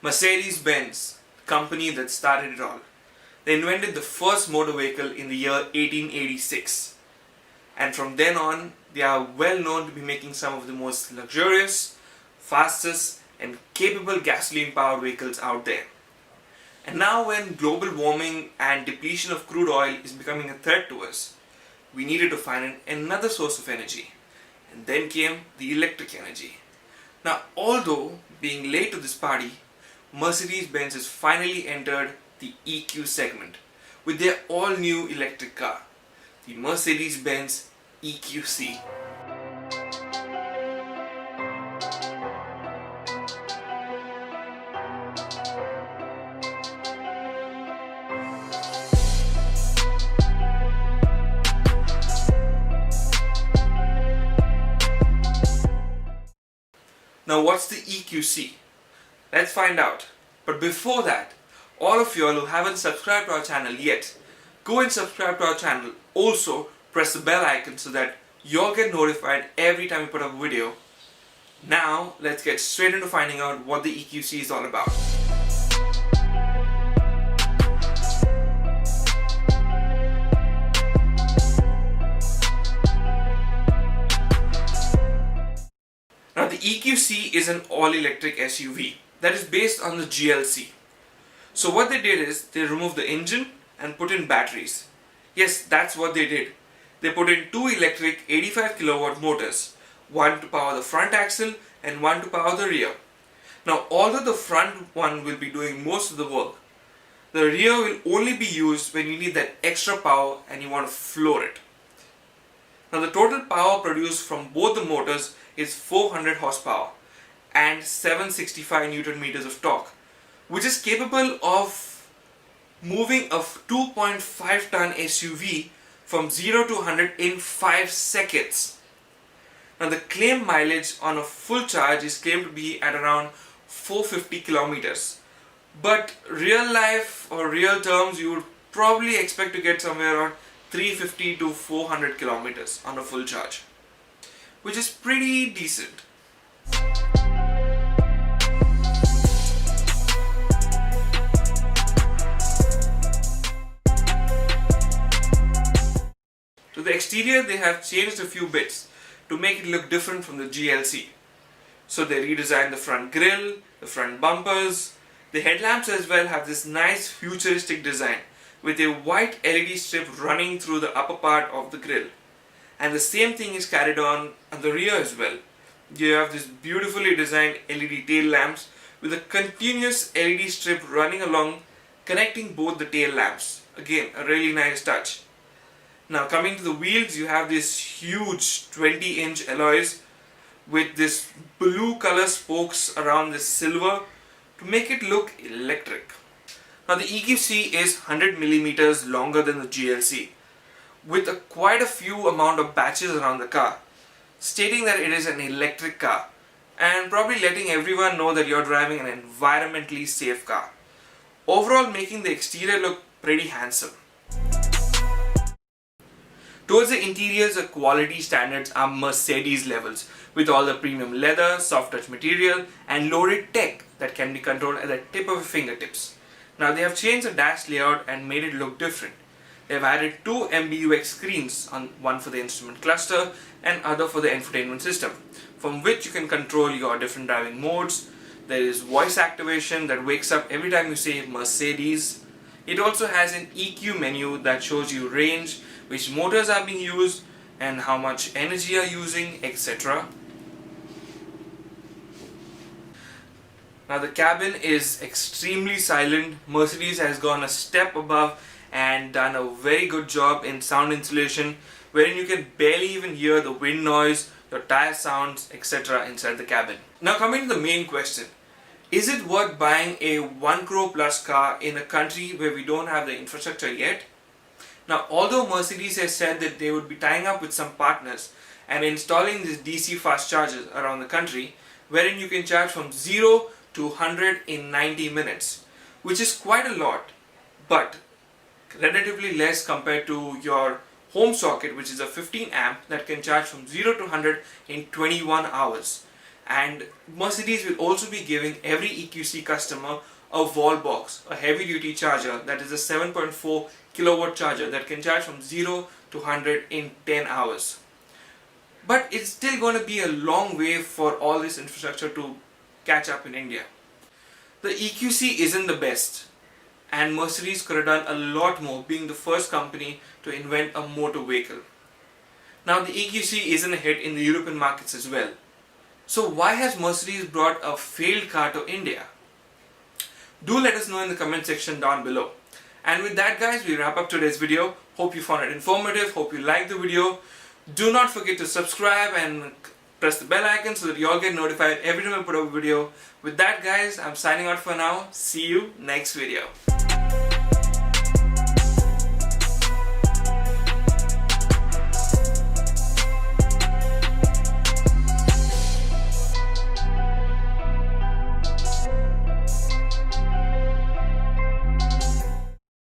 Mercedes-Benz, the company that started it all. They invented the first motor vehicle in the year 1886. And from then on, they are well known to be making some of the most luxurious, fastest and capable gasoline-powered vehicles out there. And now when global warming and depletion of crude oil is becoming a threat to us, we needed to find another source of energy. And then came the electric energy. Now, although being late to this party, Mercedes-Benz has finally entered the EQ segment with their all-new electric car, the Mercedes-Benz EQC. Now, what's the EQC? Let's find out. But before that, all of you all who haven't subscribed to our channel yet, go and subscribe to our channel. Also, press the bell icon so that you'll get notified every time we put up a video. Now, let's get straight into finding out what the EQC is all about. Now, the EQC is an all-electric SUV that is based on the GLC. So what they did is they removed the engine and put in batteries. Yes, that's what they did. They put in two electric 85 kilowatt motors, one to power the front axle and one to power the rear. Now, although the front one will be doing most of the work, the rear will only be used when you need that extra power and you want to floor it. Now, the total power produced from both the motors is 400 horsepower and 765 Newton meters of torque, which is capable of moving a 2.5 ton SUV from 0 to 100 in 5 seconds. Now, the claim mileage on a full charge is claimed to be at around 450 kilometers. But real life or real terms, you would probably expect to get somewhere around 350 to 400 kilometers on a full charge, which is pretty decent. To the exterior, they have changed a few bits to make it look different from the GLC. So they redesigned the front grille, the front bumpers. The headlamps as well have this nice futuristic design with a white LED strip running through the upper part of the grille. And the same thing is carried on the rear as well. You have this beautifully designed LED tail lamps with a continuous LED strip running along, connecting both the tail lamps. Again, a really nice touch. Now, coming to the wheels, you have this huge 20-inch alloys with this blue color spokes around this silver to make it look electric. Now, the EQC is 100 millimeters longer than the GLC, with quite a few amount of batches around the car, stating that it is an electric car and probably letting everyone know that you're driving an environmentally safe car. Overall, making the exterior look pretty handsome. Towards the interiors, the quality standards are Mercedes levels with all the premium leather, soft touch material and loaded tech that can be controlled at the tip of your fingertips. Now, they have changed the dash layout and made it look different. They have added two MBUX screens, one for the instrument cluster and other for the infotainment system, from which you can control your different driving modes. There is voice activation that wakes up every time you say Mercedes. It also has an EQ menu that shows you range, which motors are being used and how much energy you are using, etc. Now, the cabin is extremely silent. Mercedes has gone a step above and done a very good job in sound insulation, wherein you can barely even hear the wind noise, your tire sounds, etc. inside the cabin. Now, coming to the main question, is it worth buying a 1 crore plus car in a country where we don't have the infrastructure yet? Now, although Mercedes has said that they would be tying up with some partners and installing these DC fast chargers around the country, wherein you can charge from 0 to 100 in 90 minutes, which is quite a lot, but relatively less compared to your home socket, which is a 15 amp that can charge from 0 to 100 in 21 hours. And Mercedes will also be giving every EQC customer a wall box, a heavy duty charger that is a 7.4 kilowatt charger that can charge from 0 to 100 in 10 hours. But it's still going to be a long way for all this infrastructure to catch up in India. The EQC isn't the best, and Mercedes could have done a lot more, being the first company to invent a motor vehicle. Now the EQC isn't a hit in the European markets as well. So why has Mercedes brought a failed car to India? Do let us know in the comment section down below. And with that guys, we wrap up today's video. Hope you found it informative, hope you liked the video. Do not forget to subscribe and press the bell icon so that you all get notified every time I put up a video. With that guys, I'm signing out for now. See you next video.